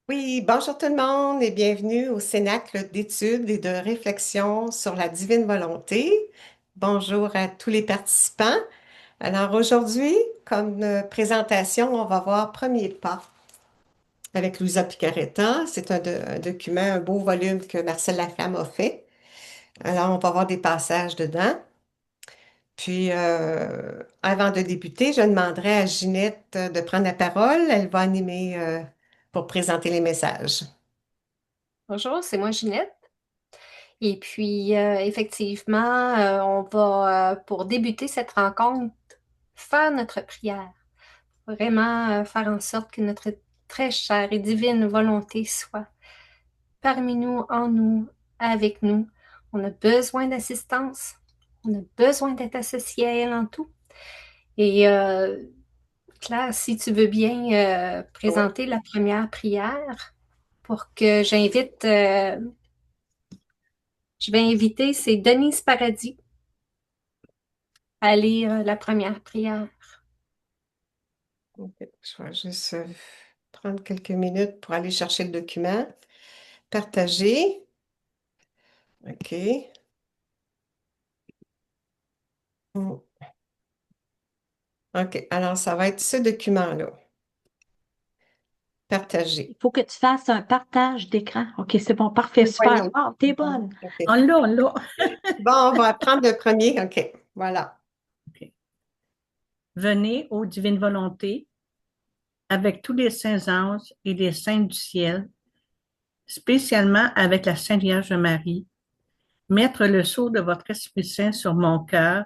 Oui, bonjour tout le monde et bienvenue au Cénacle d'études et de réflexion sur la divine volonté. Bonjour à tous les participants. Alors aujourd'hui, comme présentation, on va voir Premier pas avec Louisa Picaretta. C'est un document, un beau volume que Marcel Laflamme a fait. Alors on va voir des passages dedans. Puis, avant de débuter, je demanderai à Ginette de prendre la parole. Elle va animer pour présenter les messages. Bonjour, c'est moi Ginette. Et puis, effectivement, on va, pour débuter cette rencontre, faire notre prière. Vraiment faire en sorte que notre très chère et divine volonté soit parmi nous, en nous, avec nous. On a besoin d'assistance. On a besoin d'être associé à elle en tout. Et Claire, si tu veux bien Oui. présenter la première prière pour que je vais inviter, c'est Denise Paradis à lire la première prière. Ok, je vais juste prendre quelques minutes pour aller chercher le document. Partager. OK. Mm. OK, alors ça va être ce document-là. Partager. Il faut que tu fasses un partage d'écran. OK, c'est bon, parfait, Oui, super. oui. Wow, t'es Bon, bonne. OK. On l'a, on l'a. Bon, on va prendre le premier. OK, voilà. OK. Venez aux divines volontés avec tous les saints anges et les saints du ciel, spécialement avec la Sainte Vierge Marie, mettre le sceau de votre Esprit Saint sur mon cœur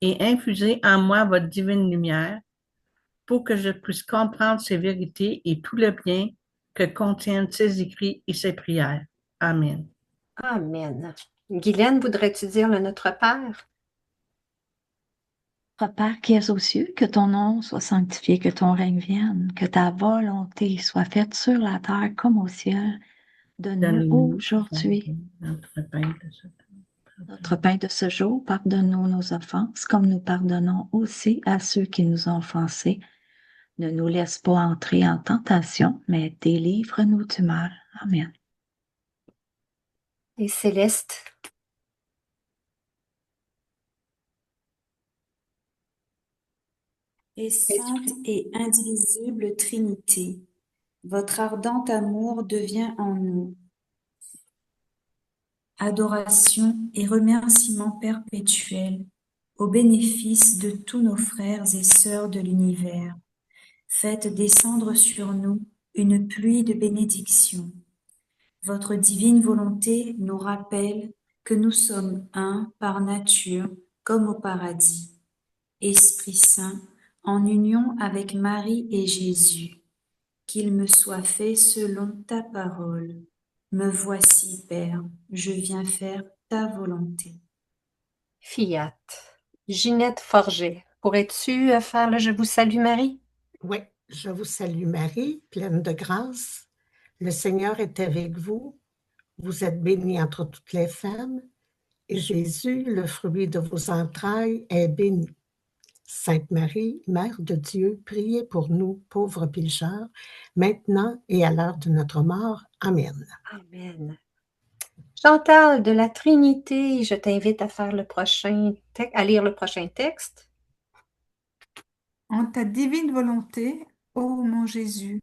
et infuser en moi votre divine lumière pour que je puisse comprendre ces vérités et tout le bien que contiennent ces écrits et ces prières. Amen. Amen. Guylaine, voudrais-tu dire le Notre Père? Notre Père qui es aux cieux, que ton nom soit sanctifié, que ton règne vienne, que ta volonté soit faite sur la terre comme au ciel. Donne-nous Mhm. aujourd'hui notre pain de ce jour. Pardonne-nous nos offenses, comme nous pardonnons aussi à ceux qui nous ont offensés. Ne nous laisse pas entrer en tentation, mais délivre-nous du mal. Amen. Et Céleste. Et sainte Esprit. et indivisible Trinité, votre ardent amour devient en nous adoration et remerciement perpétuel au bénéfice de tous nos frères et sœurs de l'univers. Faites descendre sur nous une pluie de bénédictions. Votre divine volonté nous rappelle que nous sommes un par nature comme au paradis. Esprit Saint, en union avec Marie et Jésus, qu'il me soit fait selon ta parole. Me voici, Père, je viens faire ta volonté. Fiat. Ginette Forget. Pourrais-tu faire le Je vous salue Marie? Oui, je vous salue Marie, pleine de grâce. Le Seigneur est avec vous. Vous êtes bénie entre toutes les femmes, et Jésus, le fruit de vos entrailles, est béni. Sainte Marie, Mère de Dieu, priez pour nous, pauvres pécheurs, maintenant et à l'heure de notre mort. Amen. Amen. Chantal de la Trinité, je t'invite à faire à lire le prochain texte. En ta divine volonté, ô mon Jésus,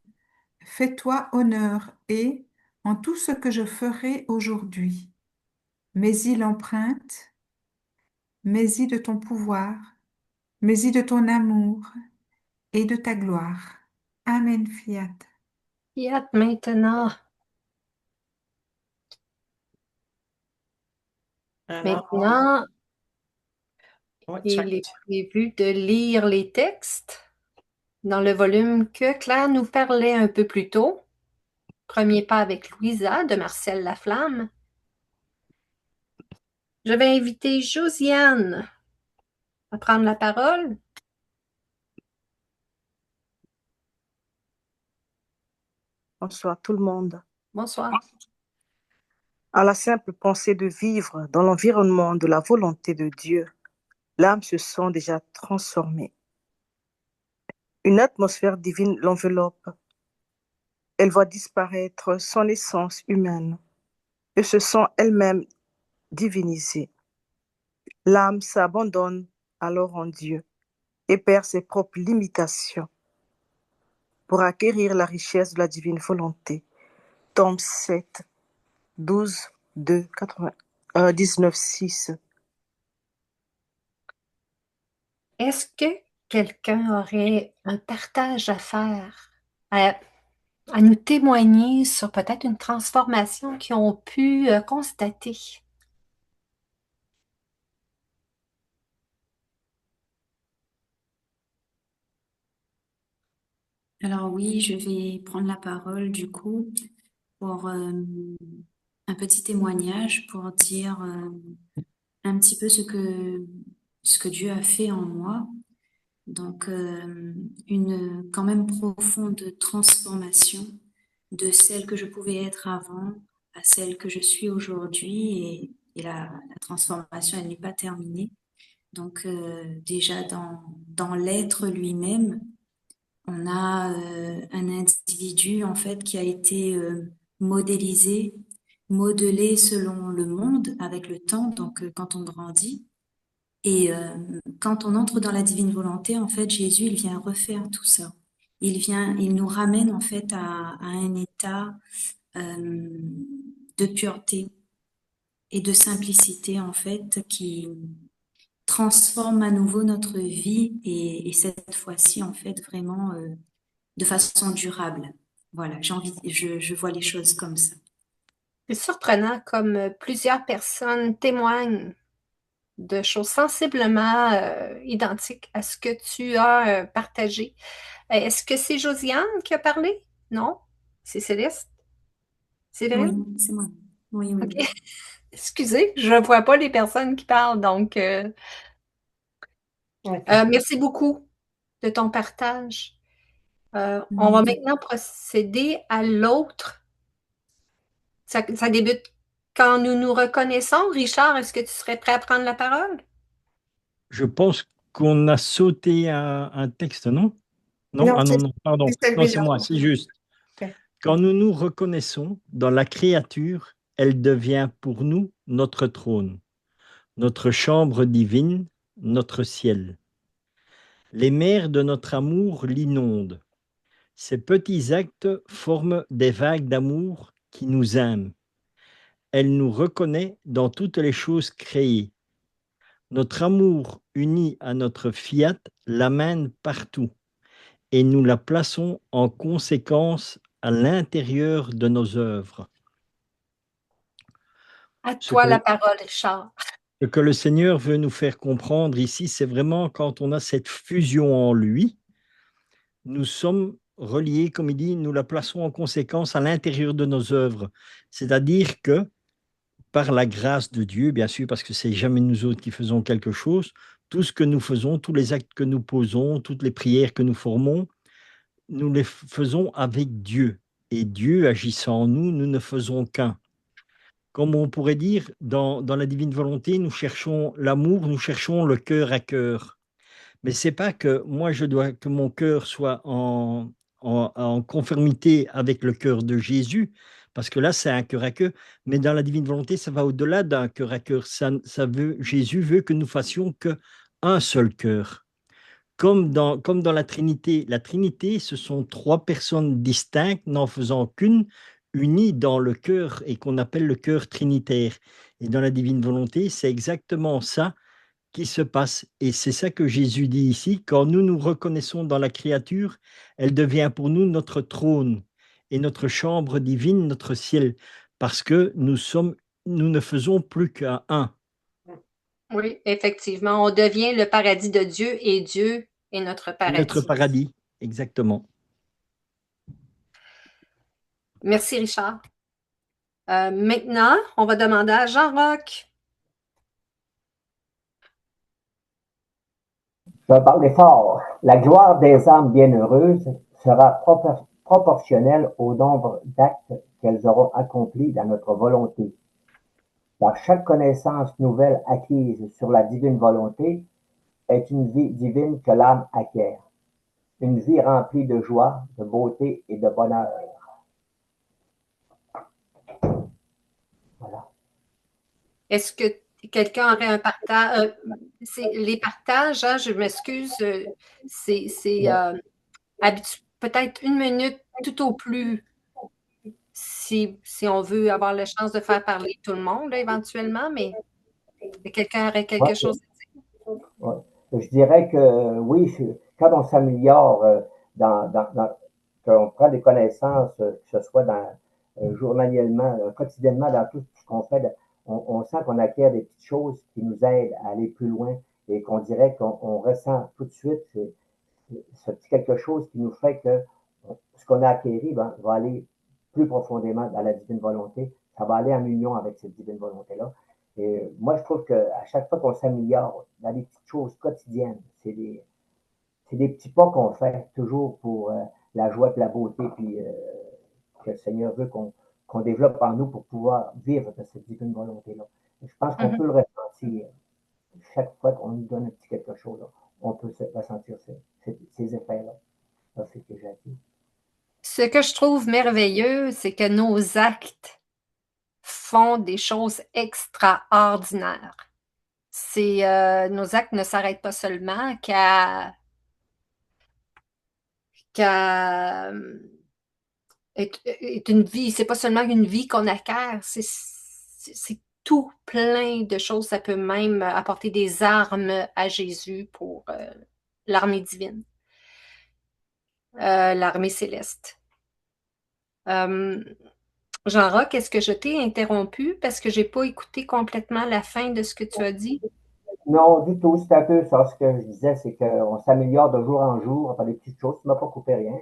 fais-toi honneur et, en tout ce que je ferai aujourd'hui, mets-y l'empreinte, mets-y de ton pouvoir, mets-y de ton amour et de ta gloire. Amen, fiat. Fiat maintenant. Alors, Maintenant, oui, il est prévu de lire les textes dans le volume que Claire nous parlait un peu plus tôt. Premier pas avec Louisa de Marcel Laflamme. Je vais inviter Josiane à prendre la parole. Bonsoir tout le monde. Bonsoir. À la simple pensée de vivre dans l'environnement de la volonté de Dieu, l'âme se sent déjà transformée. Une atmosphère divine l'enveloppe. elle voit disparaître son essence humaine et se sent elle-même divinisée. L'âme s'abandonne alors en Dieu et perd ses propres limitations pour acquérir la richesse de la divine volonté. Tome 7, 12, 2, 19, 6. Est-ce que quelqu'un aurait un partage à faire, à, à nous témoigner sur peut-être une transformation qu'ils ont pu constater? Alors oui, je vais prendre la parole du coup pour un petit témoignage pour dire un petit peu ce que Dieu a fait en moi. Donc une quand même profonde transformation de celle que je pouvais être avant à celle que je suis aujourd'hui et la transformation elle n'est pas terminée. Donc déjà dans l'être lui-même, on a un individu en fait qui a été modélisé, modelé selon le monde avec le temps, donc quand on grandit. Et quand on entre dans la divine volonté, en fait, Jésus, il vient refaire tout ça. Il nous ramène en fait à un état de pureté et de simplicité en fait qui transforme à nouveau notre vie et cette fois-ci en fait vraiment de façon durable. Voilà, je vois les choses comme ça. C'est surprenant comme plusieurs personnes témoignent de choses sensiblement identiques à ce que tu as partagé. Est-ce que c'est Josiane qui a parlé? Non? C'est Céleste? Oui, Séverine? c'est moi. Oui, oui, OK. oui. Excusez, je ne vois pas les personnes qui parlent, donc OK. merci beaucoup de ton partage. On va Mhm. maintenant procéder à l'autre. Ça débute quand nous nous reconnaissons. Richard, est-ce que tu serais prêt à prendre la parole? Je pense qu'on a sauté un texte, non? Non? Non, Ah non, c'est non, pardon. c'est Non, c'est celui-là. moi, c'est juste. OK. Quand nous nous reconnaissons dans la créature, elle devient pour nous notre trône, notre chambre divine, notre ciel. Les mers de notre amour l'inondent. Ces petits actes forment des vagues d'amour qui nous aiment. Elle nous reconnaît dans toutes les choses créées. Notre amour uni à notre fiat l'amène partout et nous la plaçons en conséquence à l'intérieur de nos œuvres. À Ce toi la que, parole, Richard. ce que le Seigneur veut nous faire comprendre ici, c'est vraiment quand on a cette fusion en lui, nous sommes reliés, comme il dit, nous la plaçons en conséquence à l'intérieur de nos œuvres. C'est-à-dire que par la grâce de Dieu, bien sûr, parce que c'est jamais nous autres qui faisons quelque chose, tout ce que nous faisons, tous les actes que nous posons, toutes les prières que nous formons, nous les faisons avec Dieu. Et Dieu agissant en nous, nous ne faisons qu'un. Comme on pourrait dire, dans la divine volonté, nous cherchons l'amour, nous cherchons le cœur à cœur. Mais c'est pas que moi, je dois que mon cœur soit en conformité avec le cœur de Jésus, parce que là, c'est un cœur à cœur. Mais dans la divine volonté, ça va au-delà d'un cœur à cœur. Jésus veut que nous fassions qu'un seul cœur. Comme dans la Trinité, ce sont trois personnes distinctes, n'en faisant qu'une, unies dans le cœur et qu'on appelle le cœur trinitaire. Et dans la divine volonté, c'est exactement ça qui se passe. Et c'est ça que Jésus dit ici, quand nous nous reconnaissons dans la créature, elle devient pour nous notre trône et notre chambre divine, notre ciel, parce que nous ne faisons plus qu'un un. Oui, effectivement, on devient le paradis de Dieu et Dieu est notre Et notre paradis. paradis, exactement. Merci, Richard. Maintenant, on va demander à Jean-Roch. Je vais parler fort. La gloire des âmes bienheureuses sera proportionnelle au nombre d'actes qu'elles auront accomplis dans notre volonté. Car chaque connaissance nouvelle acquise sur la divine volonté est une vie divine que l'âme acquiert. Une vie remplie de joie, de beauté et de bonheur. Voilà. Est-ce que quelqu'un aurait un partage? Les partages, hein, je m'excuse, c'est Ouais. peut-être 1 minute tout au plus si on veut avoir la chance de faire parler tout le monde là, éventuellement, mais quelqu'un aurait quelque Ouais. chose à dire? Ouais. Je dirais que oui, quand on s'améliore, qu'on prend des connaissances, que ce soit journalièrement, quotidiennement, dans tout ce qu'on fait, on sent qu'on acquiert des petites choses qui nous aident à aller plus loin et qu'on dirait qu'on ressent tout de suite ce petit quelque chose qui nous fait que ce qu'on a acquis va aller plus profondément dans la divine volonté. Ça va aller en union avec cette divine volonté-là. Et moi, je trouve qu'à chaque fois qu'on s'améliore dans des petites choses quotidiennes, c'est des petits pas qu'on fait toujours pour la joie et la beauté, puis que le Seigneur veut qu'on développe en nous pour pouvoir vivre de cette divine volonté-là. Je pense qu'on Mhm. peut le ressentir chaque fois qu'on nous donne un petit quelque chose. Là, on peut ressentir ces effets-là. Ça, c'est ce que j'ai dit. Ce que je trouve merveilleux, c'est que nos actes font des choses extraordinaires. Nos actes ne s'arrêtent pas seulement qu'à est une vie. C'est pas seulement une vie qu'on acquiert, c'est tout plein de choses. Ça peut même apporter des armes à Jésus pour l'armée divine, l'armée céleste. Euh, Jean-Roch, est-ce que je t'ai interrompu parce que j'ai pas écouté complètement la fin de ce que tu as dit? Non, du tout. C'est un peu ça. Ce que je disais, c'est qu'on s'améliore de jour en jour par des petites choses. Tu ne m'as pas coupé rien.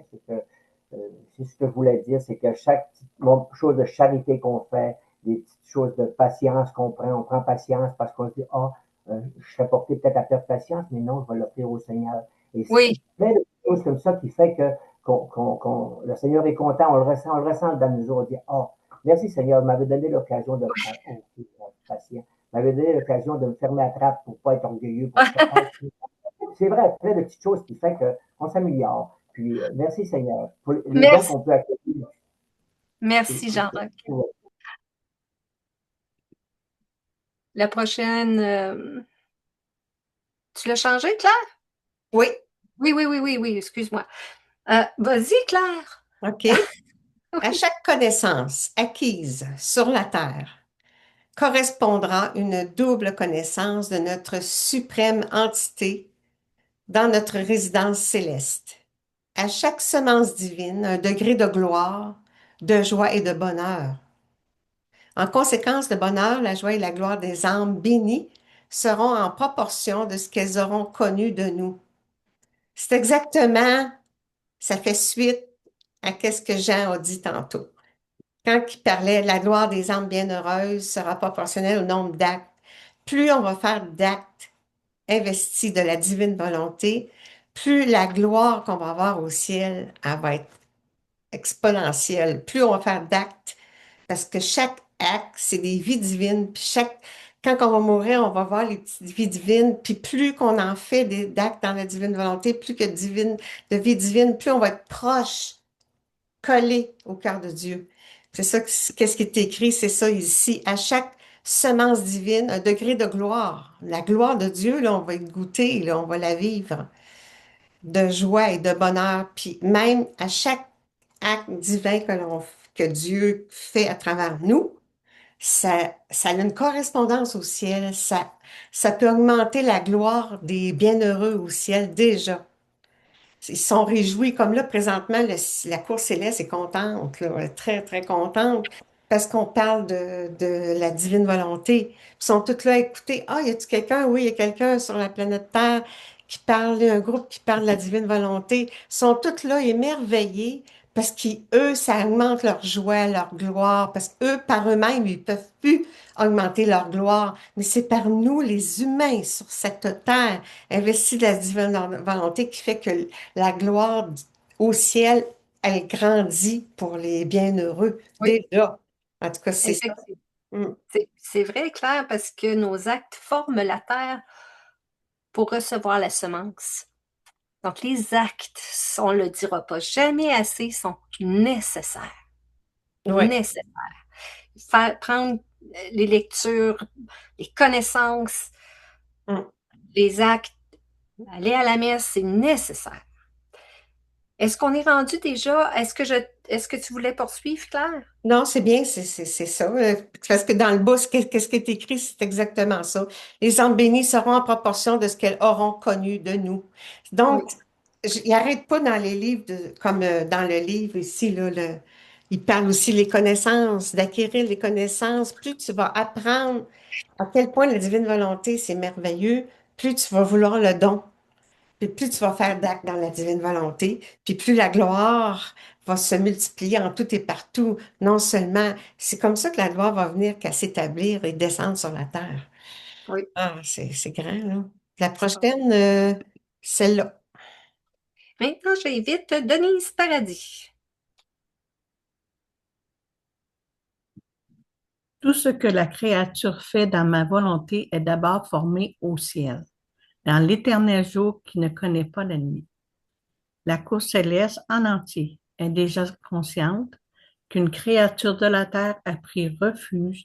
C'est ce que je voulais dire, c'est que chaque petite chose de charité qu'on fait, des petites choses de patience qu'on prend, on prend patience parce qu'on se dit, ah, je serais porté peut-être à perdre patience, mais non, je vais l'offrir au Seigneur. Et c'est Oui. plein de choses comme ça qui fait que le Seigneur est content, on le ressent dans nous autres, on dit, ah, merci Seigneur, vous m'avez donné l'occasion de faire, oh, patient. Vous m'avez donné l'occasion de me fermer la trappe pour ne pas être orgueilleux. C'est vrai, plein de petites choses qui font qu'on s'améliore. Puis, merci Seigneur pour les dons Merci, qu'on peut accueillir. merci Jean-Roch. La prochaine, tu l'as changé, Claire? Oui, Oui, excuse-moi. Vas-y, Claire. OK. À Oui. chaque connaissance acquise sur la terre correspondra une double connaissance de notre suprême entité dans notre résidence céleste. À chaque semence divine, un degré de gloire, de joie et de bonheur. En conséquence, le bonheur, la joie et la gloire des âmes bénies seront en proportion de ce qu'elles auront connu de nous. C'est exactement, ça fait suite à ce que Jean a dit tantôt. Quand il parlait de la gloire des âmes bienheureuses sera proportionnelle au nombre d'actes. Plus on va faire d'actes investis de la divine volonté, plus la gloire qu'on va avoir au ciel, elle va être exponentielle. Plus on va faire d'actes, parce que chaque acte, c'est des vies divines. Puis quand on va mourir, on va voir les petites vies divines. Puis plus qu'on en fait d'actes dans la divine volonté, plus que de vie divine, plus on va être proche, collé au cœur de Dieu. C'est ça, qu'est-ce qui est écrit, c'est ça ici. À chaque semence divine, un degré de gloire. La gloire de Dieu, là, on va y goûter, là, on va la vivre de joie et de bonheur. Puis même à chaque acte divin que Dieu fait à travers nous, ça a une correspondance au ciel. Ça peut augmenter la gloire des bienheureux au ciel déjà. Ils sont réjouis, comme là, présentement, la cour céleste est contente, là, elle est très, très contente, parce qu'on parle de la divine volonté. Ils sont tous là à écouter. Ah, y a-tu quelqu'un? Oui, il y a quelqu'un sur la planète Terre qui parle, un groupe qui parle de la divine volonté. Ils sont tous là émerveillés, parce qu'eux, ça augmente leur joie, leur gloire, parce qu'eux, par eux-mêmes, ils peuvent plus augmenter leur gloire, mais c'est par nous, les humains, sur cette terre, investis de la divine volonté, qui fait que la gloire au ciel, elle grandit pour les bienheureux Oui, déjà. En tout cas, c'est ça. effectivement. Mm. C'est vrai, Claire, parce que nos actes forment la terre pour recevoir la semence. Donc, les actes, on ne le dira pas jamais assez, sont nécessaires. Ouais. Nécessaires. Prendre les lectures, les connaissances, Hum. les actes, aller à la messe, c'est nécessaire. Est-ce qu'on est rendu déjà? Est-ce que tu voulais poursuivre, Claire? Non, c'est bien, c'est ça. Parce que dans le bas, qu'est-ce qui est écrit, c'est exactement ça. Les âmes bénies seront en proportion de ce qu'elles auront connu de nous. Oui. Donc, il n'arrête pas dans les livres, comme dans le livre ici, là, il parle aussi des connaissances, d'acquérir les connaissances. Plus tu vas apprendre à quel point la divine volonté, c'est merveilleux, plus tu vas vouloir le don. Puis plus tu vas faire d'actes dans la divine volonté, puis plus la gloire va se multiplier en tout et partout. Non seulement, c'est comme ça que la gloire va venir qu'à s'établir et descendre sur la terre. Oui. Ah, c'est grand, là. La Ça va. prochaine, celle-là. Maintenant, j'invite Denise Paradis. Tout ce que la créature fait dans ma volonté est d'abord formé au ciel, dans l'éternel jour qui ne connaît pas la nuit. La cour céleste en entier est déjà consciente qu'une créature de la terre a pris refuge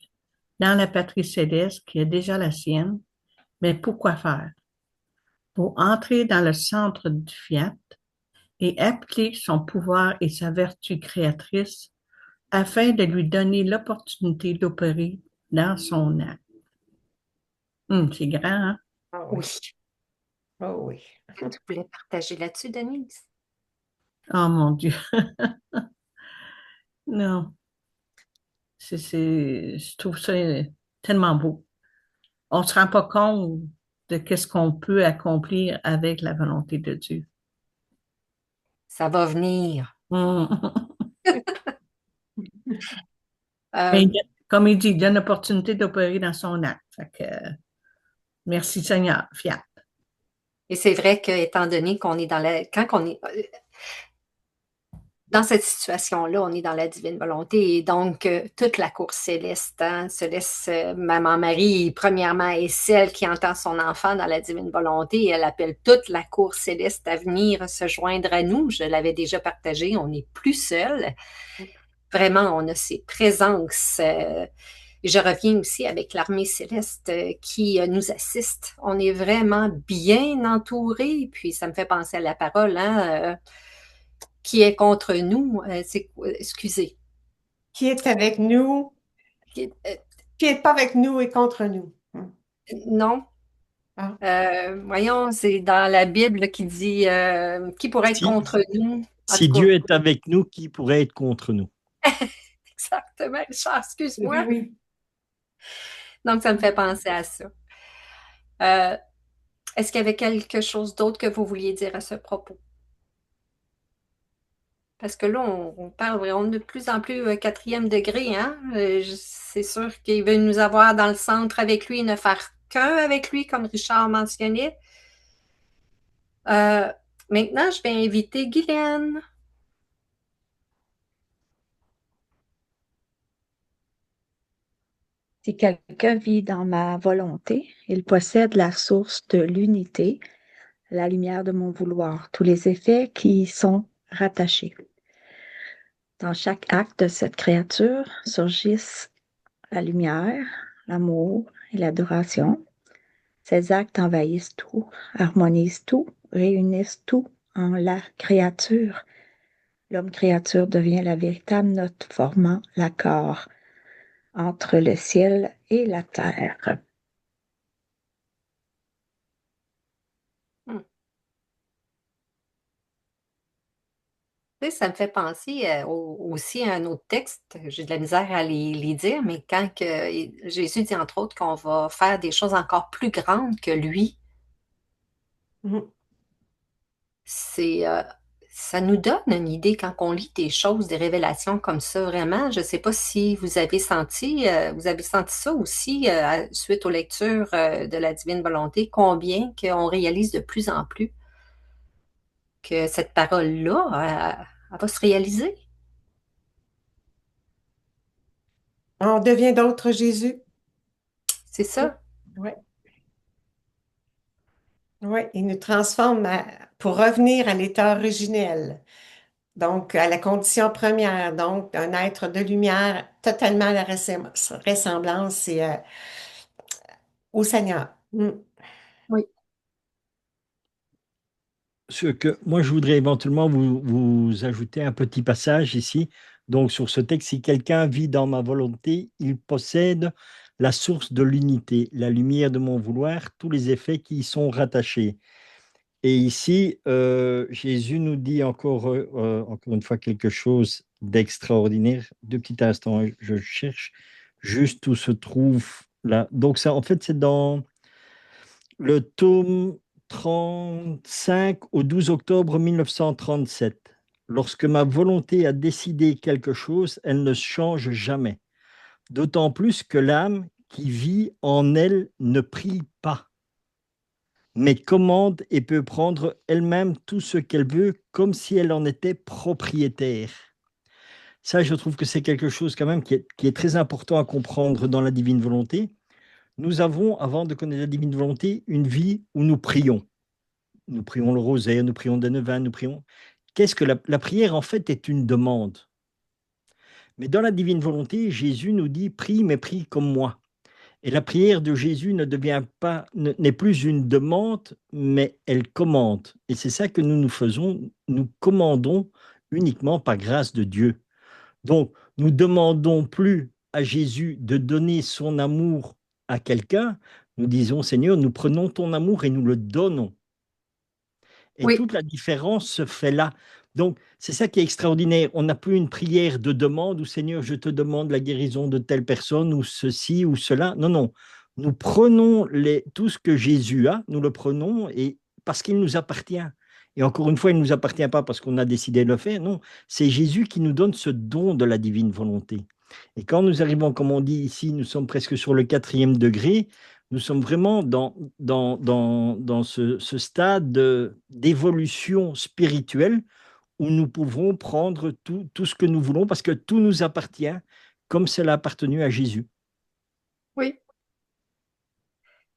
dans la patrie céleste qui est déjà la sienne, mais pourquoi faire? Pour entrer dans le centre du fiat et appliquer son pouvoir et sa vertu créatrice afin de lui donner l'opportunité d'opérer dans son acte. C'est grand, hein? Ah Oui. oui. Oh oui. Tu voulais partager là-dessus, Denise? Oh mon Dieu. Non, je trouve ça tellement beau. On ne se rend pas compte de qu'est-ce qu'on peut accomplir avec la volonté de Dieu. Ça va venir. Hum. Euh, Mais comme il dit, il donne l'opportunité d'opérer dans son acte. Fait que, merci Seigneur, fiat. et c'est vrai que, étant donné qu'on est quand on est dans cette situation-là, on est dans la divine volonté et donc toute la cour céleste se laisse, Maman Marie, premièrement, est celle qui entend son enfant dans la divine volonté et elle appelle toute la cour céleste à venir se joindre à nous. Je l'avais déjà partagé, on n'est plus seul. Vraiment, on a ces présences. Je reviens aussi avec l'armée céleste qui nous assiste. On est vraiment bien entouré. Puis ça me fait penser à la parole, hein, qui est contre nous. Excusez. Qui est avec nous, Qui- euh, qui n'est pas avec nous et contre nous. non. Ah. Voyons, c'est dans la Bible qui dit qui pourrait être Si, contre nous. En si tout Dieu cas, est avec nous, qui pourrait être contre nous? exactement, Richard, Oui, excuse-moi. oui. Donc, ça me fait penser à ça. Euh, Est-ce qu'il y avait quelque chose d'autre que vous vouliez dire à ce propos? Parce que là, on parle vraiment de plus en plus quatrième degré, hein? C'est sûr qu'il veut nous avoir dans le centre avec lui, ne faire qu'un avec lui, comme Richard mentionnait. Euh, Maintenant, je vais inviter Guylaine. Si quelqu'un vit dans ma volonté, il possède la source de l'unité, la lumière de mon vouloir, tous les effets qui y sont rattachés. Dans chaque acte de cette créature surgissent la lumière, l'amour et l'adoration. Ces actes envahissent tout, harmonisent tout, réunissent tout en la créature. L'homme-créature devient la véritable note formant l'accord entre le ciel et la terre. Hmm. Tu sais, ça me fait penser aussi à un autre texte. J'ai de la misère à les dire, mais quand Jésus dit entre autres qu'on va faire des choses encore plus grandes que lui, Mhm. c'est ça nous donne une idée quand on lit des choses, des révélations comme ça, vraiment. Je ne sais pas si vous avez senti ça aussi suite aux lectures de la Divine Volonté, combien qu'on réalise de plus en plus que cette parole-là, elle va se réaliser. On devient d'autres Jésus. C'est ça. Oui. Oui, il nous transforme pour revenir à l'état originel. Donc, à la condition première, donc, d'un être de lumière totalement à la ressemblance et, au Seigneur. Oui. Ce que moi, je voudrais éventuellement vous ajouter un petit passage ici. Donc, sur ce texte, si quelqu'un vit dans ma volonté, il possède la source de l'unité, la lumière de mon vouloir, tous les effets qui y sont rattachés. Et ici, Jésus nous dit encore une fois quelque chose d'extraordinaire. Deux petits instants, hein, je cherche juste où se trouve là. Donc, ça, en fait, c'est dans le tome 35 au 12 octobre 1937. Lorsque ma volonté a décidé quelque chose, elle ne change jamais. D'autant plus que l'âme qui vit en elle ne prie pas, mais commande et peut prendre elle-même tout ce qu'elle veut comme si elle en était propriétaire. Ça, je trouve que c'est quelque chose quand même qui est très important à comprendre dans la divine volonté. Nous avons, avant de connaître la divine volonté, une vie où nous prions. Nous prions le rosaire, nous prions des neuvains, nous prions. Qu'est-ce que la prière, en fait, est une demande. Mais dans la divine volonté, Jésus nous dit, prie, mais prie comme moi. Et la prière de Jésus ne devient pas, n'est plus une demande, mais elle commande. Et c'est ça que nous faisons, nous commandons uniquement par grâce de Dieu. Donc, nous demandons plus à Jésus de donner son amour à quelqu'un, nous disons, Seigneur, nous prenons ton amour et nous le donnons. Et Oui. toute la différence se fait là. Donc, c'est ça qui est extraordinaire. On n'a plus une prière de demande où Seigneur, je te demande la guérison de telle personne ou ceci ou cela. Non, non. Nous prenons tout ce que Jésus a, nous le prenons et parce qu'il nous appartient. Et encore une fois, il ne nous appartient pas parce qu'on a décidé de le faire. Non, c'est Jésus qui nous donne ce don de la divine volonté. Et quand nous arrivons, comme on dit ici, nous sommes presque sur le 4e degré, nous sommes vraiment dans ce stade d'évolution spirituelle où nous pouvons prendre tout ce que nous voulons parce que tout nous appartient comme cela a appartenu à Jésus. Oui.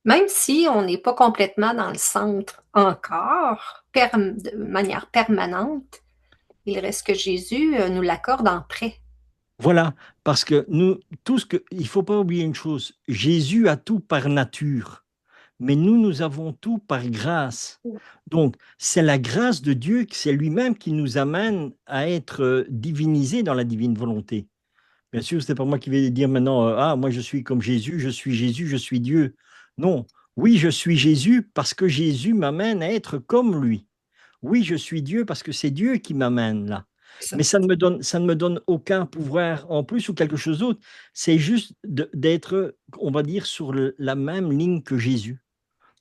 Même si on n'est pas complètement dans le centre encore, de manière permanente, il reste que Jésus nous l'accorde en prêt. Voilà, parce que il ne faut pas oublier une chose, Jésus a tout par nature, mais nous avons tout par grâce. Donc, c'est la grâce de Dieu, c'est lui-même qui nous amène à être divinisés dans la divine volonté. Bien sûr, ce n'est pas moi qui vais dire maintenant, ah, moi je suis comme Jésus, je suis Dieu. Non, oui, je suis Jésus parce que Jésus m'amène à être comme lui. Oui, je suis Dieu parce que c'est Dieu qui m'amène là. Ça. Mais ça ne me donne aucun pouvoir en plus ou quelque chose d'autre. C'est juste d'être, on va dire, sur la même ligne que Jésus.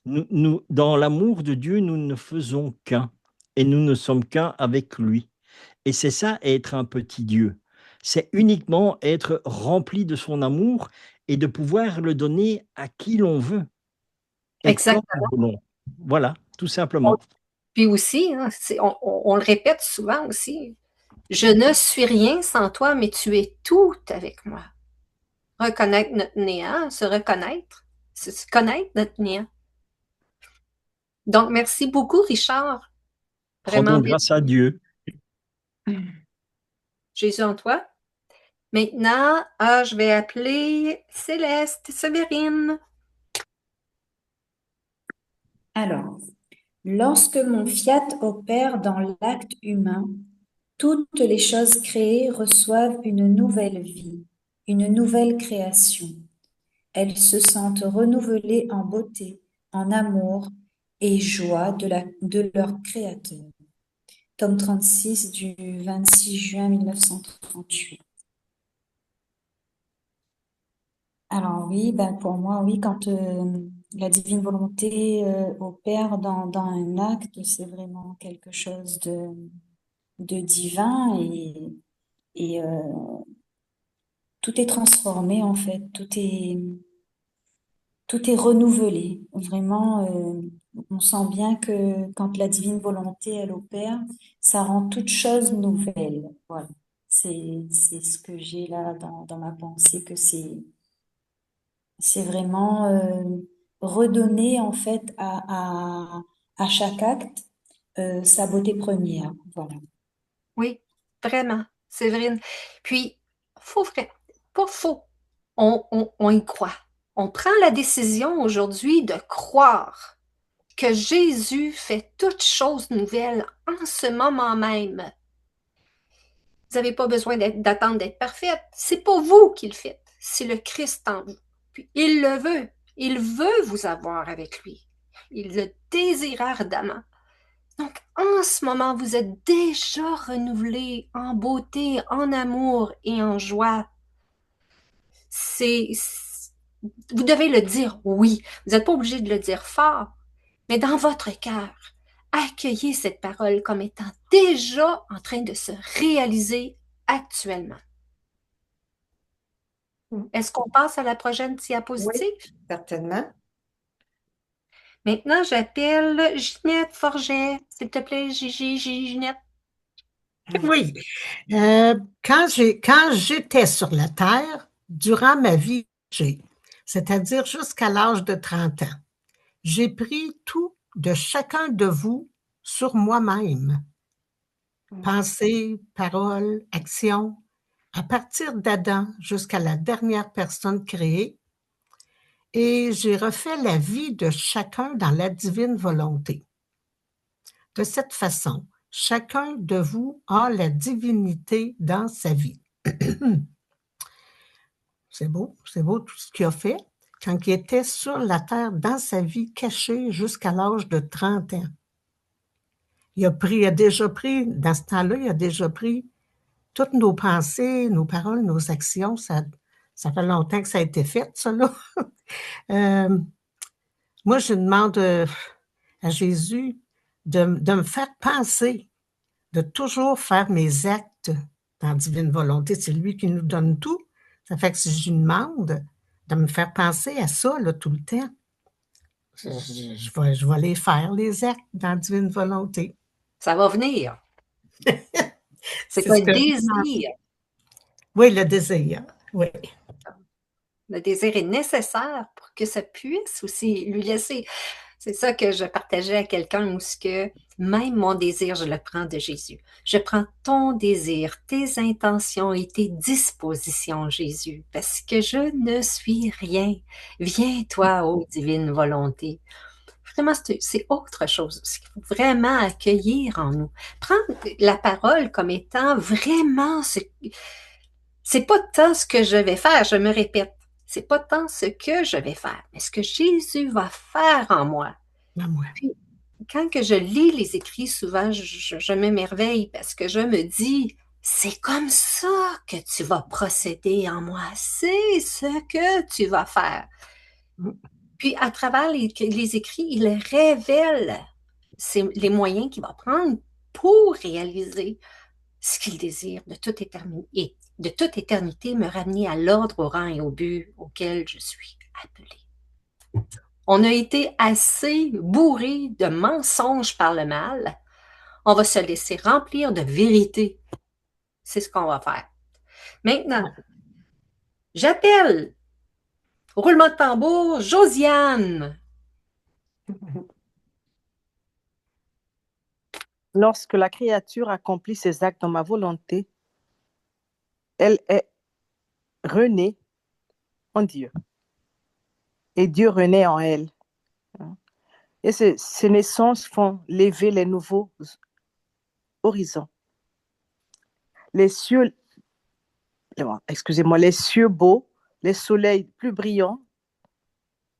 Dans l'amour de Dieu, nous ne faisons qu'un et nous ne sommes qu'un avec lui. Et c'est ça, être un petit Dieu. C'est uniquement être rempli de son amour et de pouvoir le donner à qui l'on veut et quand nous Exactement. voulons. Voilà, tout simplement. Puis aussi, hein, on le répète souvent aussi, je ne suis rien sans toi, mais tu es tout avec moi. Reconnaître notre néant, se reconnaître, se connaître notre néant. Donc, merci beaucoup, Richard. Vraiment Rendons bien. grâce à Dieu. Jésus en toi. Maintenant, je vais appeler Céleste Sévérine. Alors, lorsque mon fiat opère dans l'acte humain, toutes les choses créées reçoivent une nouvelle vie, une nouvelle création. Elles se sentent renouvelées en beauté, en amour et joie de leur créateur. Tome 36 du 26 juin 1938. Alors oui, ben pour moi, oui, quand la divine volonté opère dans un acte, c'est vraiment quelque chose de divin et tout est transformé en fait, tout est renouvelé. Vraiment, on sent bien que quand la divine volonté, elle opère, ça rend toute chose nouvelle. Voilà. C'est ce que j'ai là dans ma pensée, que c'est vraiment redonner en fait à chaque acte sa beauté première. Voilà. Oui, Vraiment, Séverine. Puis, pas faux. On y croit. On prend la décision aujourd'hui de croire que Jésus fait toutes choses nouvelles en ce moment même. Vous n'avez pas besoin d'attendre d'être parfaite. C'est pas vous qui le faites. C'est le Christ en vous. Puis il le veut. Il veut vous avoir avec lui. Il le désire ardemment. Donc, en ce moment, vous êtes déjà renouvelé en beauté, en amour et en joie. Vous devez le dire oui. Vous n'êtes pas obligé de le dire fort, mais dans votre cœur, accueillez cette parole comme étant déjà en train de se réaliser actuellement. Est-ce qu'on passe à la prochaine diapositive? Oui, certainement. Maintenant, j'appelle Ginette Forget. S'il te plaît, Ginette. Oui. Quand j'étais sur la Terre, durant ma vie, c'est-à-dire jusqu'à l'âge de 30 ans, j'ai pris tout de chacun de vous sur moi-même. Pensée, parole, action, à partir d'Adam jusqu'à la dernière personne créée, et j'ai refait la vie de chacun dans la divine volonté. De cette façon, chacun de vous a la divinité dans sa vie. C'est beau tout ce qu'il a fait quand il était sur la terre dans sa vie cachée jusqu'à l'âge de 30 ans. Il a déjà pris, dans ce temps-là, il a déjà pris toutes nos pensées, nos paroles, nos actions. Ça fait longtemps que ça a été fait, ça, là. Moi, je demande à Jésus de me faire penser, de toujours faire mes actes dans la divine volonté. C'est lui qui nous donne tout. Ça fait que si je lui demande de me faire penser à ça là, tout le temps, je vais les faire, les actes dans la divine volonté. Ça va venir. C'est un désir. Oui, le désir. Oui. Le désir est nécessaire pour que ça puisse aussi lui laisser. C'est ça que je partageais à quelqu'un où ce que même mon désir, je le prends de Jésus. Je prends ton désir, tes intentions et tes dispositions, Jésus, parce que je ne suis rien. Viens, toi, ô divine volonté. Vraiment, c'est autre chose aussi qu'il faut vraiment accueillir en nous. Prendre la parole comme étant vraiment c'est pas tant ce que je vais faire, je me répète. C'est pas tant ce que je vais faire, mais ce que Jésus va faire en moi. Puis, quand que je lis les écrits, souvent, je m'émerveille parce que je me dis, c'est comme ça que tu vas procéder en moi. C'est ce que tu vas faire. Puis, à travers les écrits, il révèle les moyens qu'il va prendre pour réaliser ce qu'il désire de toute éternité, me ramener à l'ordre, au rang et au but auquel je suis appelée. On a été assez bourré de mensonges par le mal. On va se laisser remplir de vérité. C'est ce qu'on va faire. Maintenant, j'appelle, roulement de tambour, Josiane. Lorsque la créature accomplit ses actes dans ma volonté, elle est renée en Dieu. Et Dieu renaît en elle. Et ces naissances font lever les nouveaux horizons. Les cieux beaux, les soleils plus brillants,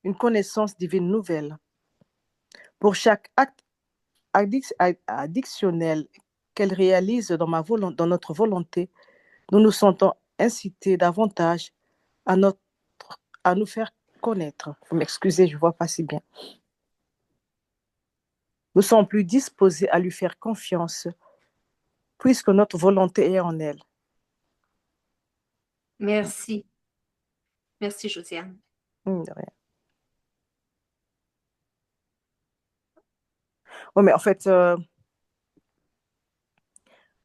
une connaissance divine nouvelle. Pour chaque acte additionnel qu'elle réalise dans notre volonté, nous nous sentons incités davantage à nous faire connaître. Vous m'excusez, je ne vois pas si bien. Nous sommes plus disposés à lui faire confiance puisque notre volonté est en elle. Merci. Merci, Josiane. De rien. Oui, mais en fait,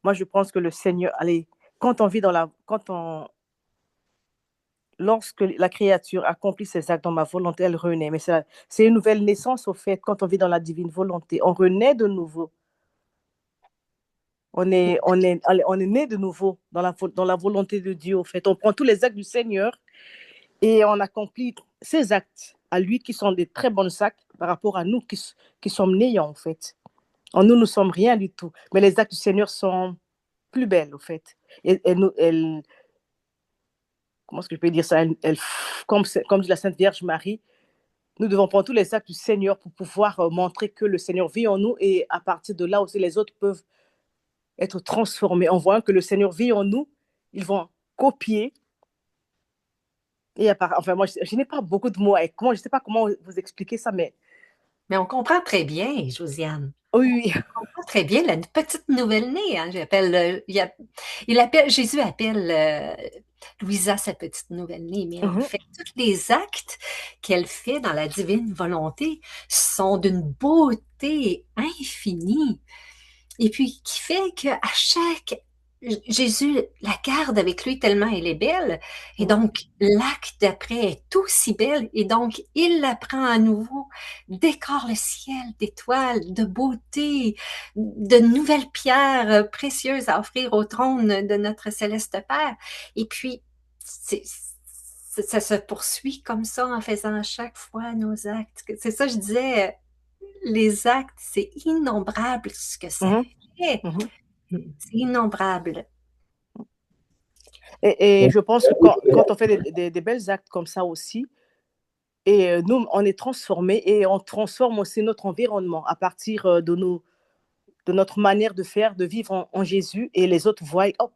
moi, je pense que le Seigneur, lorsque la créature accomplit ses actes dans ma volonté, elle renaît. Mais c'est une nouvelle naissance, au fait, quand on vit dans la divine volonté. On renaît de nouveau. on est né de nouveau dans la volonté de Dieu, au fait. On prend tous les actes du Seigneur et on accomplit ces actes à lui qui sont des très bons actes par rapport à nous qui sommes néants, en fait. En nous, nous sommes rien du tout. Mais les actes du Seigneur sont plus belles, au fait. Comment est-ce que je peux dire ça? Comme dit la Sainte Vierge Marie, nous devons prendre tous les actes du Seigneur pour pouvoir montrer que le Seigneur vit en nous et à partir de là aussi, les autres peuvent être transformés. En voyant que le Seigneur vit en nous, ils vont copier. Enfin, moi, je n'ai pas beaucoup de mots avec moi. Je ne sais pas comment vous expliquer ça, mais Mais on comprend très bien, Josiane. oui. On comprend très bien la petite nouvelle-née. Hein. Jésus appelle Louisa sa petite nouvelle-née, mais en fait, tous les actes qu'elle fait dans la divine volonté sont d'une beauté infinie. Et puis, qui fait qu'à chaque... Jésus la garde avec lui tellement elle est belle. Et donc, l'acte d'après est aussi belle. Et donc, il la prend à nouveau, décore le ciel d'étoiles, de beauté, de nouvelles pierres précieuses à offrir au trône de notre céleste Père. Et puis, ça se poursuit comme ça en faisant à chaque fois nos actes. C'est ça, je disais, les actes, c'est innombrable ce que ça fait. C'est innombrable. Et je pense que quand on fait des belles actes comme ça aussi, et nous, on est transformés et on transforme aussi notre environnement à partir de notre manière de faire, de vivre en Jésus. Et les autres voient, oh,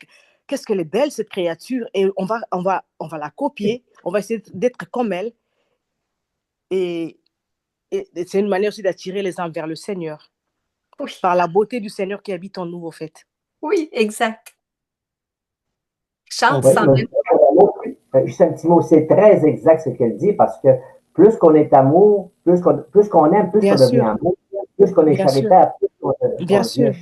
qu'est-ce qu'elle est belle cette créature, et on va la copier, on va essayer d'être comme elle. Et c'est une manière aussi d'attirer les âmes vers le Seigneur. Oui. Par la beauté du Seigneur qui habite en nous, au fait. Oui, exact. Chante Oui, sans juste un petit mot, c'est très exact ce qu'elle dit, parce que plus qu'on est amour, plus qu'on aime, plus on devient amour, plus qu'on est charitaire, plus qu'on bien sûr,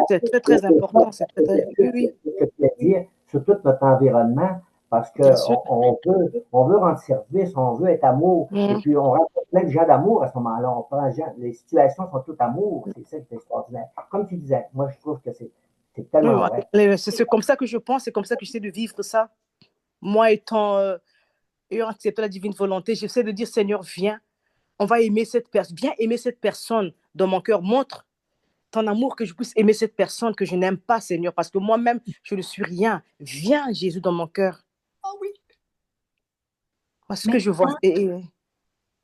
c'est très, très important. C'est très, oui. Ce que tu veux dire sur tout notre environnement, parce qu'on veut rendre service, on veut être amour, et puis on rencontre plein de gens d'amour à ce moment-là. On prend les situations sont toutes amour, c'est ça qui est extraordinaire. Comme tu disais, moi je trouve que c'est tellement vrai. C'est comme ça que je pense, c'est comme ça que j'essaie de vivre ça. Moi ayant accepté la divine volonté, j'essaie de dire, Seigneur, viens, on va aimer cette personne, viens aimer cette personne dans mon cœur, montre ton amour, que je puisse aimer cette personne que je n'aime pas, Seigneur, parce que moi-même, je ne suis rien. Viens, Jésus, dans mon cœur. Oh oui. Parce que je vois,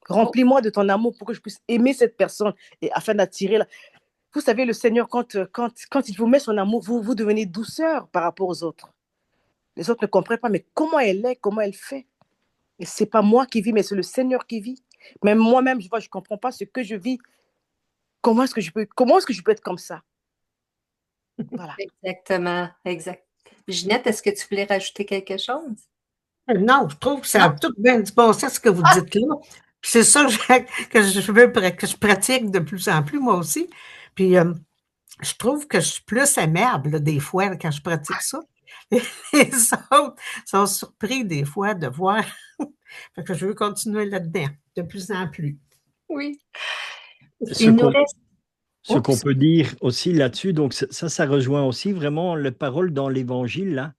remplis-moi de ton amour pour que je puisse aimer cette personne et afin d'attirer Vous savez, le Seigneur, quand il vous met son amour, vous devenez douceur par rapport aux autres. Les autres ne comprennent pas, mais comment elle est, comment elle fait. Et ce n'est pas moi qui vis, mais c'est le Seigneur qui vit. Même moi-même, je ne comprends pas ce que je vis. Comment est-ce que je peux être comme ça? Voilà. Exactement, exact. Ginette, est-ce que tu voulais rajouter quelque chose? Non, je trouve que ça a tout bien du bon sens ce que vous dites là. Puis c'est ça que je pratique de plus en plus, moi aussi. Puis je trouve que je suis plus aimable là, des fois quand je pratique ça. Les autres sont surpris des fois de voir. Fait que je veux continuer là-dedans de plus en plus. Oui. Ce qu'on peut dire aussi là-dessus, donc ça rejoint aussi vraiment les paroles dans l'Évangile, là,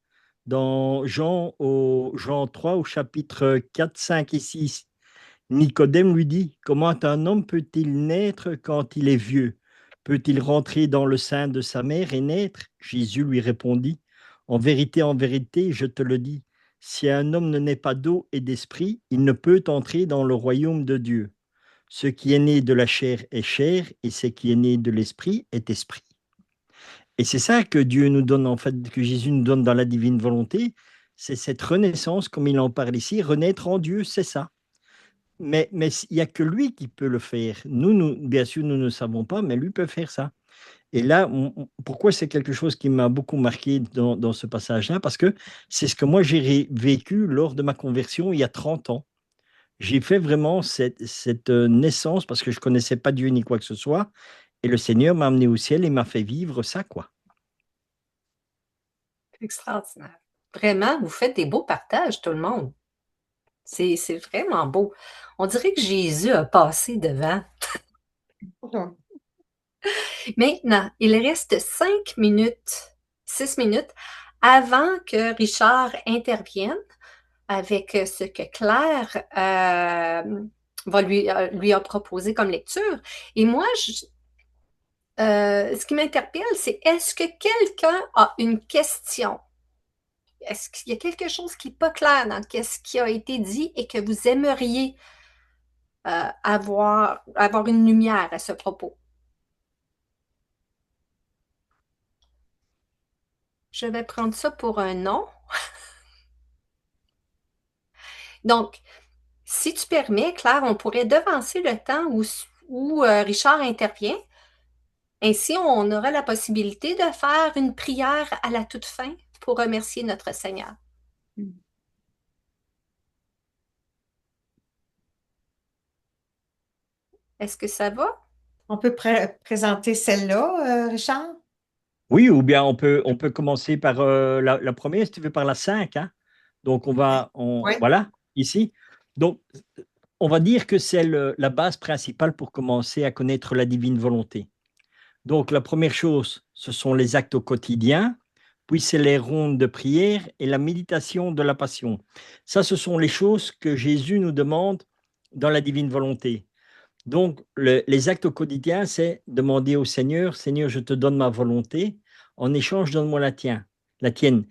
dans Jean 3 au chapitre 4, 5 et 6. Nicodème lui dit, comment un homme peut-il naître quand il est vieux? Peut-il rentrer dans le sein de sa mère et naître? Jésus lui répondit, en vérité, je te le dis, si un homme ne naît pas d'eau et d'esprit, il ne peut entrer dans le royaume de Dieu. Ce qui est né de la chair est chair, et ce qui est né de l'esprit est esprit. Et c'est ça que Dieu nous donne, en fait, que Jésus nous donne dans la divine volonté, c'est cette renaissance, comme il en parle ici, renaître en Dieu, c'est ça. Mais il n'y a que lui qui peut le faire. Nous, bien sûr, nous ne savons pas, mais lui peut faire ça. Et là, pourquoi c'est quelque chose qui m'a beaucoup marqué dans ce passage-là? Parce que c'est ce que moi j'ai vécu lors de ma conversion il y a 30 ans. J'ai fait vraiment cette naissance parce que je ne connaissais pas Dieu ni quoi que ce soit. Et le Seigneur m'a amené au ciel et m'a fait vivre ça, quoi. Extraordinaire. Vraiment, vous faites des beaux partages, tout le monde. C'est vraiment beau. On dirait que Jésus a passé devant. Maintenant, il reste 5 minutes, 6 minutes avant que Richard intervienne avec ce que Claire lui a proposé comme lecture. Et moi, ce qui m'interpelle, c'est est-ce que quelqu'un a une question? Est-ce qu'il y a quelque chose qui n'est pas clair dans ce qui a été dit et que vous aimeriez avoir une lumière à ce propos? Je vais prendre ça pour un non. Donc, si tu permets, Claire, on pourrait devancer le temps où Richard intervient. Ainsi, on aura la possibilité de faire une prière à la toute fin pour remercier notre Seigneur. Est-ce que ça va? On peut présenter celle-là, Richard? Oui, ou bien on peut commencer par la première, si tu veux, par la 5. Hein. Donc, Oui. voilà, ici. Donc, on va dire que c'est la base principale pour commencer à connaître la divine volonté. Donc, la première chose, ce sont les actes au quotidien, puis c'est les rondes de prière et la méditation de la passion. Ça, ce sont les choses que Jésus nous demande dans la divine volonté. Donc, les actes au quotidien, c'est demander au Seigneur, Seigneur, je te donne ma volonté, en échange, donne-moi la tienne.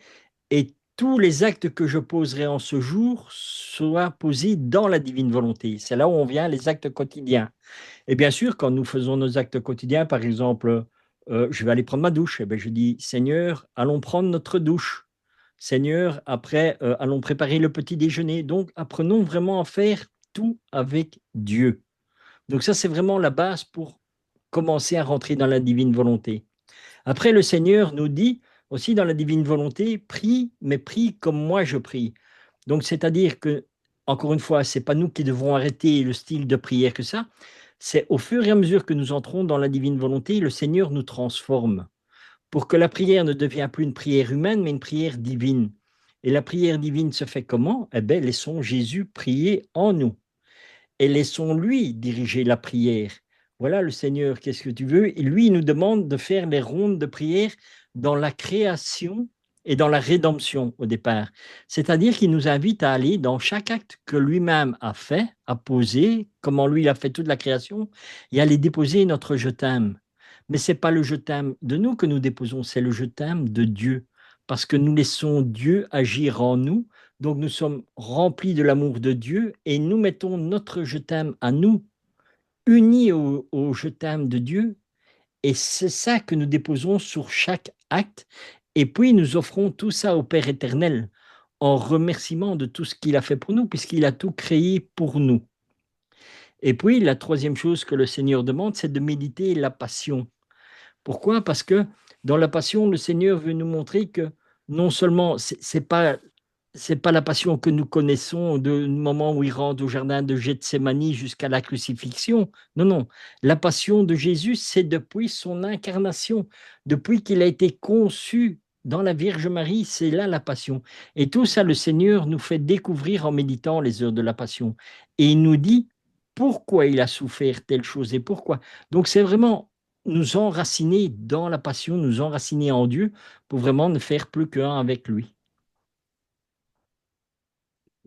Et tous les actes que je poserai en ce jour soient posés dans la divine volonté. C'est là où on vient les actes quotidiens. Et bien sûr, quand nous faisons nos actes quotidiens, par exemple, je vais aller prendre ma douche, et bien je dis, Seigneur, allons prendre notre douche. Seigneur, après, allons préparer le petit déjeuner. Donc, apprenons vraiment à faire tout avec Dieu. Donc ça, c'est vraiment la base pour commencer à rentrer dans la divine volonté. Après, le Seigneur nous dit aussi dans la divine volonté, prie, mais prie comme moi je prie. Donc, c'est-à-dire que, encore une fois, ce n'est pas nous qui devrons arrêter le style de prière que ça, c'est au fur et à mesure que nous entrons dans la divine volonté, le Seigneur nous transforme pour que la prière ne devienne plus une prière humaine, mais une prière divine. Et la prière divine se fait comment? Eh bien, laissons Jésus prier en nous et laissons-lui diriger la prière. Voilà le Seigneur, qu'est-ce que tu veux? Et lui, il nous demande de faire les rondes de prière dans la création et dans la rédemption au départ. C'est-à-dire qu'il nous invite à aller dans chaque acte que lui-même a fait, a posé, comment lui il a fait toute la création, et à aller déposer notre je t'aime. Mais ce n'est pas le je t'aime de nous que nous déposons, c'est le je t'aime de Dieu. Parce que nous laissons Dieu agir en nous, donc nous sommes remplis de l'amour de Dieu et nous mettons notre je t'aime à nous, unis au je t'aime de Dieu. Et c'est ça que nous déposons sur chaque acte. Et puis nous offrons tout ça au Père éternel en remerciement de tout ce qu'il a fait pour nous, puisqu'il a tout créé pour nous. Et puis la troisième chose que le Seigneur demande, c'est de méditer la passion. Pourquoi? Parce que dans la passion, le Seigneur veut nous montrer que non seulement c'est pas la passion que nous connaissons du moment où il rentre au jardin de Gethsémani jusqu'à la crucifixion. Non, non. La passion de Jésus, c'est depuis son incarnation, depuis qu'il a été conçu dans la Vierge Marie, c'est là la passion. Et tout ça, le Seigneur nous fait découvrir en méditant les heures de la passion. Et il nous dit pourquoi il a souffert telle chose et pourquoi. Donc c'est vraiment nous enraciner dans la passion, nous enraciner en Dieu pour vraiment ne faire plus qu'un avec lui.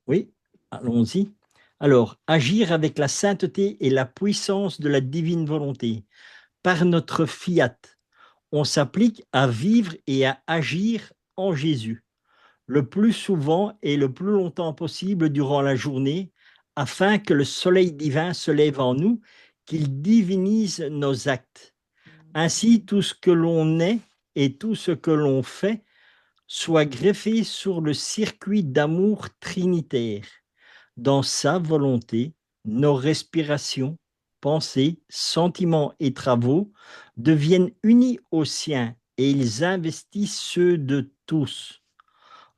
Oui, allons-y. Alors, agir avec la sainteté et la puissance de la divine volonté. Par notre fiat, on s'applique à vivre et à agir en Jésus, le plus souvent et le plus longtemps possible durant la journée, afin que le soleil divin se lève en nous, qu'il divinise nos actes. Ainsi, tout ce que l'on est et tout ce que l'on fait soit greffé sur le circuit d'amour trinitaire. Dans sa volonté, nos respirations, pensées, sentiments et travaux deviennent unis aux siens et ils investissent ceux de tous.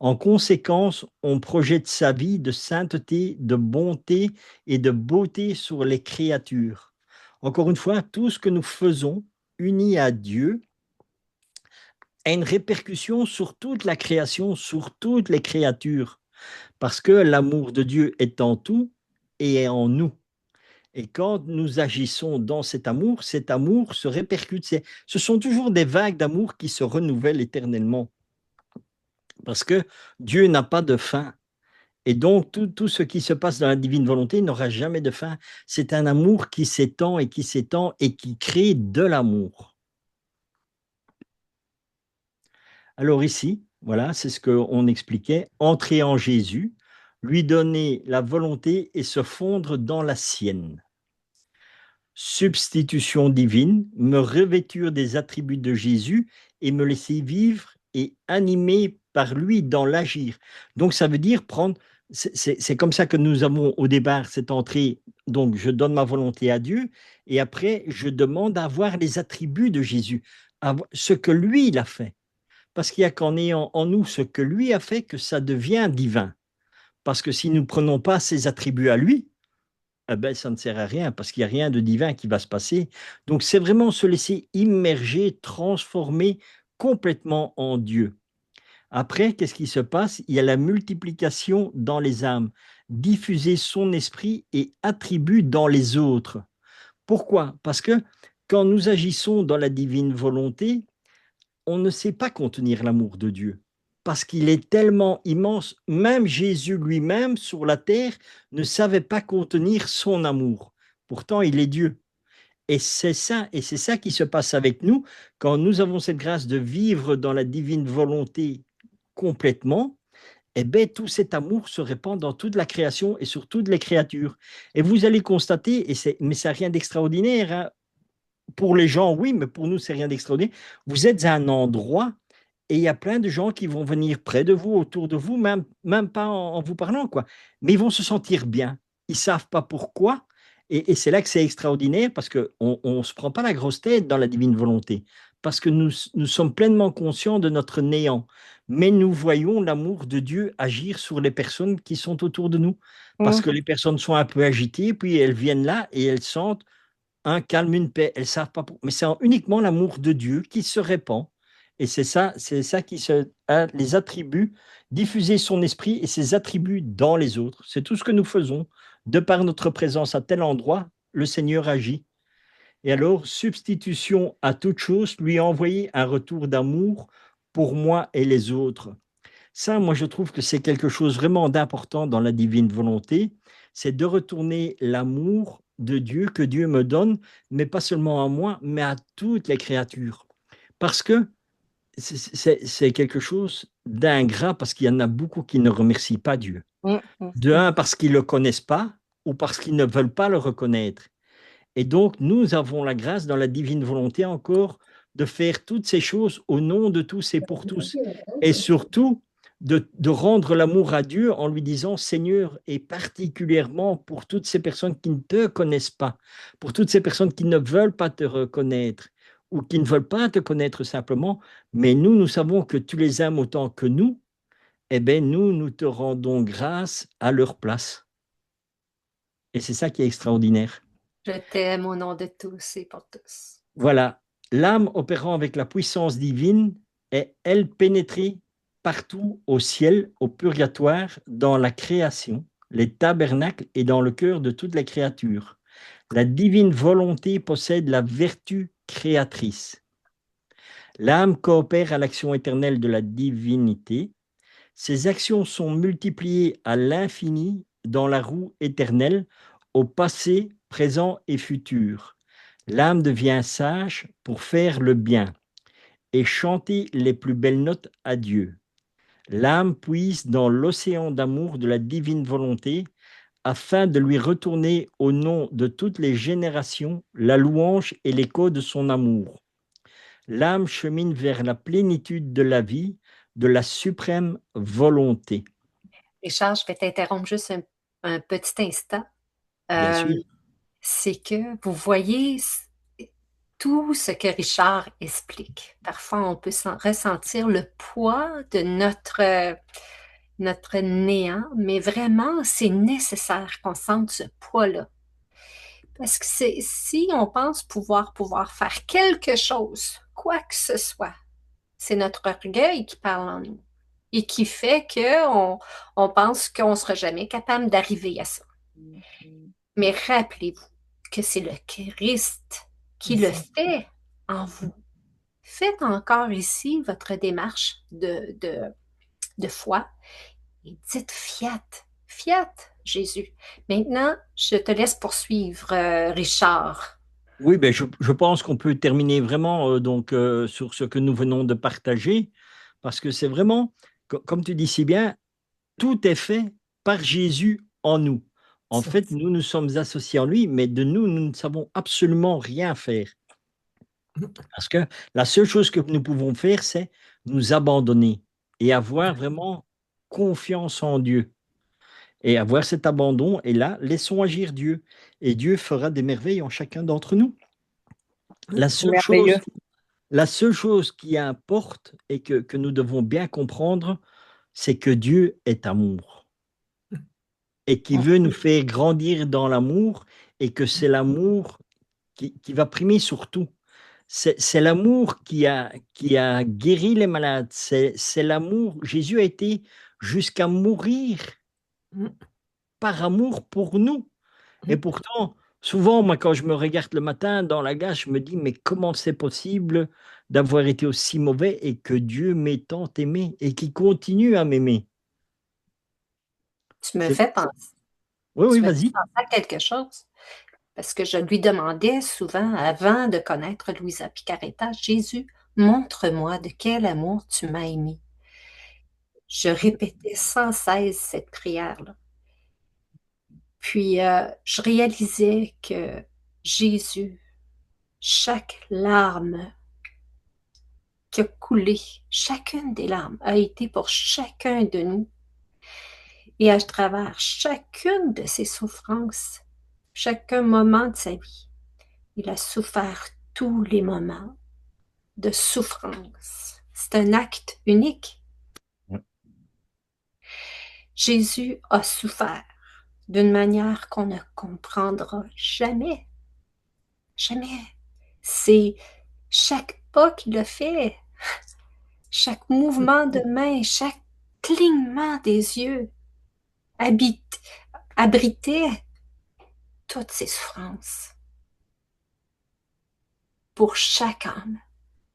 En conséquence, on projette sa vie de sainteté, de bonté et de beauté sur les créatures. Encore une fois, tout ce que nous faisons, unis à Dieu, a une répercussion sur toute la création, sur toutes les créatures, parce que l'amour de Dieu est en tout et est en nous. Et quand nous agissons dans cet amour se répercute. Ce sont toujours des vagues d'amour qui se renouvellent éternellement. Parce que Dieu n'a pas de fin. Et donc, tout ce qui se passe dans la divine volonté n'aura jamais de fin. C'est un amour qui s'étend et qui crée de l'amour. Alors ici, voilà, c'est ce qu'on expliquait, entrer en Jésus, lui donner la volonté et se fondre dans la sienne. Substitution divine, me revêtir des attributs de Jésus et me laisser vivre et animer par lui dans l'agir. Donc ça veut dire prendre, c'est comme ça que nous avons au départ cette entrée, donc je donne ma volonté à Dieu et après je demande à avoir les attributs de Jésus, ce que lui il a fait. Parce qu'il n'y a qu'en ayant en nous ce que lui a fait que ça devient divin. Parce que si nous ne prenons pas ses attributs à lui, eh ben, ça ne sert à rien parce qu'il n'y a rien de divin qui va se passer. Donc, c'est vraiment se laisser immerger, transformer complètement en Dieu. Après, qu'est-ce qui se passe? Il y a la multiplication dans les âmes, diffuser son esprit et attributs dans les autres. Pourquoi? Parce que quand nous agissons dans la divine volonté, on ne sait pas contenir l'amour de Dieu parce qu'il est tellement immense. Même Jésus lui-même sur la terre ne savait pas contenir son amour. Pourtant, il est Dieu. Et c'est ça qui se passe avec nous quand nous avons cette grâce de vivre dans la divine volonté complètement. Eh bien, tout cet amour se répand dans toute la création et sur toutes les créatures. Et vous allez constater, mais c'est rien d'extraordinaire, hein. Pour les gens, oui, mais pour nous, c'est rien d'extraordinaire. Vous êtes à un endroit et il y a plein de gens qui vont venir près de vous, autour de vous, même pas en vous parlant, quoi. Mais ils vont se sentir bien. Ils ne savent pas pourquoi. Et c'est là que c'est extraordinaire parce qu'on ne se prend pas la grosse tête dans la divine volonté. Parce que nous sommes pleinement conscients de notre néant. Mais nous voyons l'amour de Dieu agir sur les personnes qui sont autour de nous. Parce que les personnes sont un peu agitées, puis elles viennent là et elles sentent un calme, une paix. Elles savent pas. Mais c'est uniquement l'amour de Dieu qui se répand. Et c'est ça qui a les attributs, diffuser son esprit et ses attributs dans les autres. C'est tout ce que nous faisons. De par notre présence à tel endroit, le Seigneur agit. Et alors, substitution à toute chose, lui envoyer un retour d'amour pour moi et les autres. Ça, moi, je trouve que c'est quelque chose vraiment d'important dans la divine volonté, c'est de retourner l'amour de Dieu que Dieu me donne, mais pas seulement à moi, mais à toutes les créatures. Parce que c'est quelque chose d'ingrat, parce qu'il y en a beaucoup qui ne remercient pas Dieu. De un, parce qu'ils ne le connaissent pas, ou parce qu'ils ne veulent pas le reconnaître. Et donc, nous avons la grâce dans la divine volonté encore de faire toutes ces choses au nom de tous et pour tous. Et surtout, de rendre l'amour à Dieu en lui disant, Seigneur, et particulièrement pour toutes ces personnes qui ne te connaissent pas, pour toutes ces personnes qui ne veulent pas te reconnaître ou qui ne veulent pas te connaître simplement, mais nous savons que tu les aimes autant que nous, eh bien, nous te rendons grâce à leur place. Et c'est ça qui est extraordinaire. Je t'aime au nom de tous et pour tous. Voilà, l'âme opérant avec la puissance divine est, elle, pénétrée partout au ciel, au purgatoire, dans la création, les tabernacles et dans le cœur de toutes les créatures. La divine volonté possède la vertu créatrice. L'âme coopère à l'action éternelle de la divinité. Ses actions sont multipliées à l'infini dans la roue éternelle, au passé, présent et futur. L'âme devient sage pour faire le bien et chanter les plus belles notes à Dieu. L'âme puise dans l'océan d'amour de la divine volonté afin de lui retourner au nom de toutes les générations la louange et l'écho de son amour. L'âme chemine vers la plénitude de la vie, de la suprême volonté. Richard, je vais t'interrompre juste un petit instant. Bien sûr. C'est que vous voyez tout ce que Richard explique. Parfois, on peut ressentir le poids de notre néant, mais vraiment, c'est nécessaire qu'on sente ce poids-là. Parce que si on pense pouvoir faire quelque chose, quoi que ce soit, c'est notre orgueil qui parle en nous et qui fait qu'on pense qu'on ne sera jamais capable d'arriver à ça. Mais rappelez-vous, que c'est le Christ qui le fait en vous. Faites encore ici votre démarche de foi et dites fiat, fiat, Jésus. Maintenant, je te laisse poursuivre, Richard. Oui, ben je pense qu'on peut terminer vraiment sur ce que nous venons de partager, parce que c'est vraiment, comme tu dis si bien, tout est fait par Jésus en nous. En fait, nous nous sommes associés en lui, mais de nous, nous ne savons absolument rien faire. Parce que la seule chose que nous pouvons faire, c'est nous abandonner et avoir vraiment confiance en Dieu. Et avoir cet abandon, et là, laissons agir Dieu. Et Dieu fera des merveilles en chacun d'entre nous. La C'est seule merveilleux. chose, la seule chose qui importe et que nous devons bien comprendre, c'est que Dieu est amour et qui veut nous faire grandir dans l'amour et que c'est l'amour qui va primer sur tout. C'est l'amour qui a guéri les malades. C'est l'amour. Jésus a été jusqu'à mourir par amour pour nous. Et pourtant, souvent, moi, quand je me regarde le matin dans la glace, je me dis, mais comment c'est possible d'avoir été aussi mauvais et que Dieu m'ait tant aimé et qui continue à m'aimer? Tu me fais penser, Oui, tu oui, me fais vas-y. penser à quelque chose. Parce que je lui demandais souvent, avant de connaître Louisa Picaretta, Jésus, montre-moi de quel amour tu m'as aimé. Je répétais sans cesse cette prière-là. Puis, je réalisais que Jésus, chaque larme qui a coulé, chacune des larmes a été pour chacun de nous. Et à travers chacune de ses souffrances, chacun moment de sa vie, il a souffert tous les moments de souffrance. C'est un acte unique. Jésus a souffert d'une manière qu'on ne comprendra jamais. Jamais. C'est chaque pas qu'il a fait, chaque mouvement de main, chaque clignement des yeux abritait toutes ces souffrances pour chaque âme,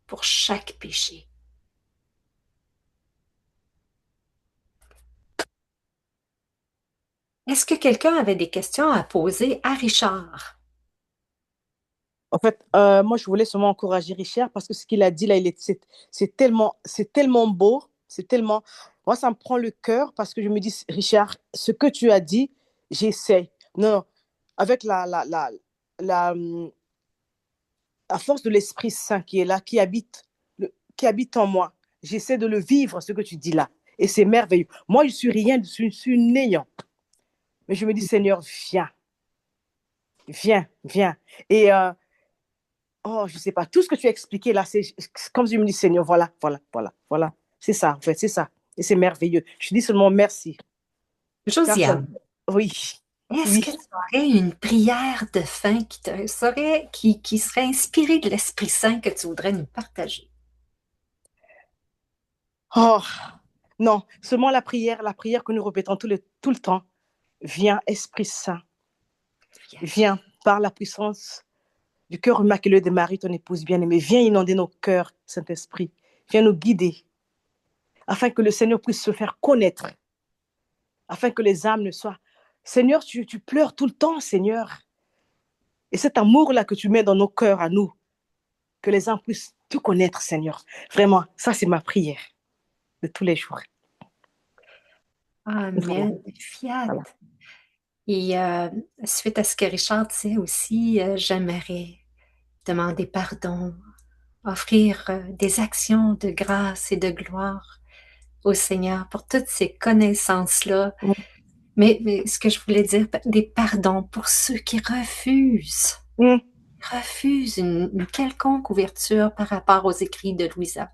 pour chaque péché. Est-ce que quelqu'un avait des questions à poser à Richard? En fait, moi, je voulais seulement encourager Richard parce que ce qu'il a dit là, c'est tellement beau, c'est tellement. Moi, ça me prend le cœur parce que je me dis, Richard, ce que tu as dit, j'essaie. Non, non, avec la, hum, la force de l'Esprit Saint qui est là, qui habite en moi, j'essaie de le vivre, ce que tu dis là. Et c'est merveilleux. Moi, je suis rien, je suis néant. Mais je me dis, Seigneur, viens, viens, viens. Et oh, je ne sais pas, tout ce que tu as expliqué là, c'est comme je me dis, Seigneur, voilà, voilà, voilà, voilà. C'est ça, en fait, c'est ça. Et c'est merveilleux. Je dis seulement merci. Josiane, oui. est-ce Oui. que tu aurais une prière de fin qui serait inspirée de l'Esprit Saint que tu voudrais nous partager? Oh, non, seulement la prière que nous répétons tout le temps. Viens, Esprit Saint. Viens par la puissance du cœur immaculé de Marie, ton épouse bien-aimée. Viens inonder nos cœurs, Saint-Esprit. Viens nous guider, afin que le Seigneur puisse se faire connaître, afin que les âmes ne soient... Seigneur, tu pleures tout le temps, Seigneur. Et cet amour-là que tu mets dans nos cœurs à nous, que les âmes puissent te connaître, Seigneur. Vraiment, ça, c'est ma prière de tous les jours. Amen. Fiat. Voilà. Et suite à ce que Richard disait aussi, j'aimerais demander pardon, offrir des actions de grâce et de gloire au Seigneur pour toutes ces connaissances-là. Mais ce que je voulais dire, des pardons pour ceux qui refusent, refusent une quelconque ouverture par rapport aux écrits de Louisa.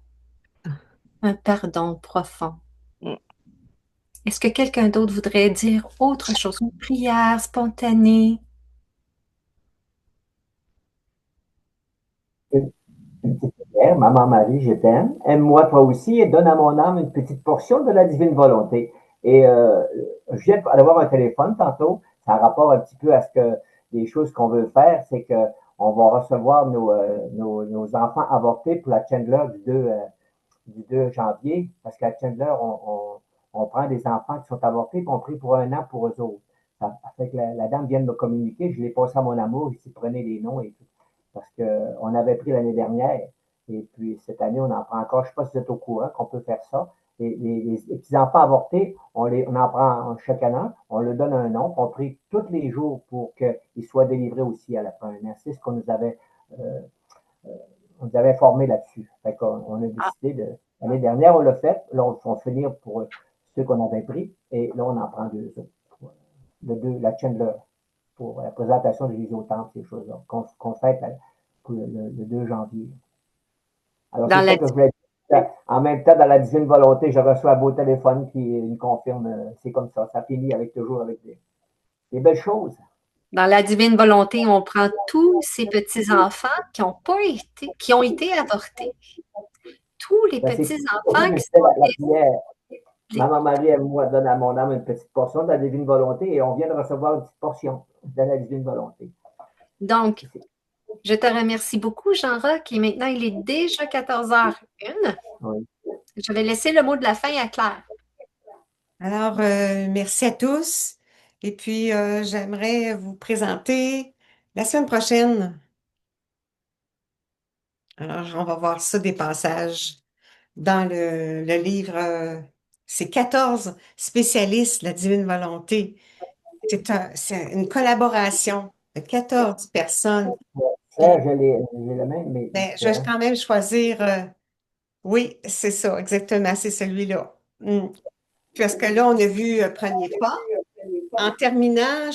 Un pardon profond. Est-ce que quelqu'un d'autre voudrait dire autre chose? Une prière spontanée? Une petite prière. Maman Marie, je t'aime. Aime-moi toi aussi et donne à mon âme une petite portion de la divine volonté. Et je viens d'avoir un téléphone tantôt. Ça a rapport un petit peu à ce que des choses qu'on veut faire, c'est qu'on va recevoir nos enfants avortés pour la Chandler du 2 janvier, parce qu'à Chandler, on prend des enfants qui sont avortés, puis on prie pour un an pour eux autres. Ça fait que la dame vient de me communiquer, je l'ai passé à mon amour, ici, prenez les noms et tout. Parce qu'on avait pris l'année dernière, et puis cette année, on en prend encore. Je ne sais pas si vous êtes au courant qu'on peut faire ça. Les petits-enfants avortés, on en prend chaque année, on leur donne un nom, on prie tous les jours pour qu'ils soient délivrés aussi à la fin. C'est ce qu'on euh, nous avait informé là-dessus. Fait qu'on a décidé l'année dernière, on l'a fait. Là, on va finir pour ceux qu'on avait pris. Et là, on en prend deux autres. La Chandler pour la présentation de Jésus au temple, ces choses-là, qu'on fête pour le 2 janvier. Alors, Dans c'est la, ça que je voulais dire. En même temps, dans la divine volonté, je reçois un beau téléphone qui me confirme, c'est comme ça. Ça finit toujours avec des belles choses. dans la divine volonté, on prend tous ces petits-enfants qui ont été avortés. Tous les Ben, c'est pour ça petits-enfants que qui je fais sont la prière. les- Maman Marie, elle, moi, donne à mon âme une petite portion de la divine volonté et on vient de recevoir une petite portion de la divine volonté. Donc, je te remercie beaucoup, Jean-Roch, et maintenant, il est déjà 14h01. Oui. Je vais laisser le mot de la fin à Claire. Alors, merci à tous. Et puis, j'aimerais vous présenter la semaine prochaine. Alors, on va voir ça des passages dans le livre. C'est 14 spécialistes de la divine volonté. C'est une collaboration de 14 personnes. Ça, j'ai le même, mais Ben, je vais différent. quand même choisir. Oui, c'est ça, exactement, c'est celui-là. Parce que là, on a vu Premier pas. En terminant,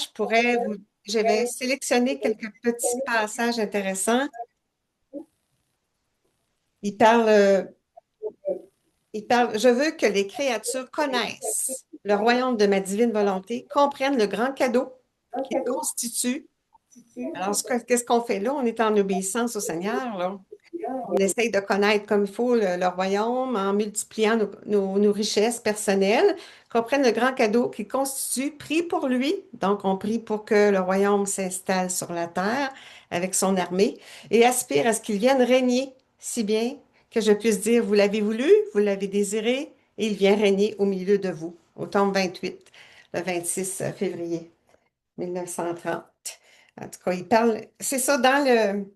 j'avais sélectionné quelques petits passages intéressants. Il parle, euh, je veux que les créatures connaissent le royaume de ma divine volonté, comprennent le grand cadeau qu'il constitue. Alors, qu'est-ce qu'on fait là? On est en obéissance au Seigneur, là. On essaye de connaître comme il faut le royaume en multipliant nos richesses personnelles, qu'on prenne le grand cadeau qui constitue, prie pour lui. Donc, on prie pour que le royaume s'installe sur la terre avec son armée et aspire à ce qu'il vienne régner, si bien que je puisse dire, vous l'avez voulu, vous l'avez désiré, et il vient régner au milieu de vous. Au tome 28, le 26 février 1930. En tout cas, il parle, c'est ça, dans le,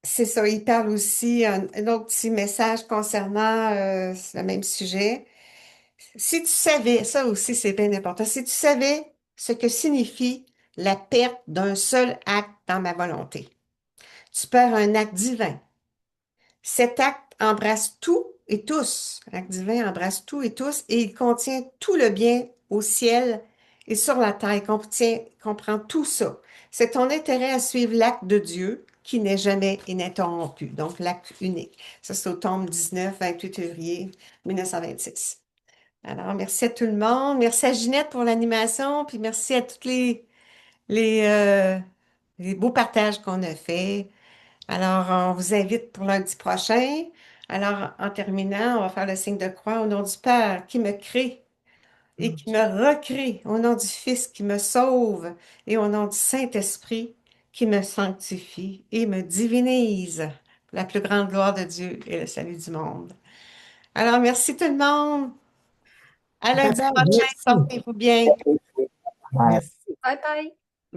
c'est ça, il parle aussi un autre petit message concernant le même sujet. Si tu savais, ça aussi c'est bien important, si tu savais ce que signifie la perte d'un seul acte dans ma volonté, tu perds un acte divin. Cet acte embrasse tout et tous. L'acte divin embrasse tout et tous et il contient tout le bien au ciel et sur la terre. Comprend tout ça. C'est ton intérêt à suivre l'acte de Dieu qui n'est jamais ininterrompu. Donc, l'acte unique. Ça, c'est au tome 19, 28 février 1926. Alors, merci à tout le monde. Merci à Ginette pour l'animation, puis merci à tous les, euh, les beaux partages qu'on a faits. Alors, on vous invite pour lundi prochain. Alors, en terminant, on va faire le signe de croix au nom du Père qui me crée et qui me recrée, au nom du Fils qui me sauve et au nom du Saint-Esprit qui me sanctifie et me divinise pour la plus grande gloire de Dieu et le salut du monde. Alors, merci tout le monde. À Bye lundi bye, prochain, merci. portez-vous bien. Ouais. Merci. Bye bye.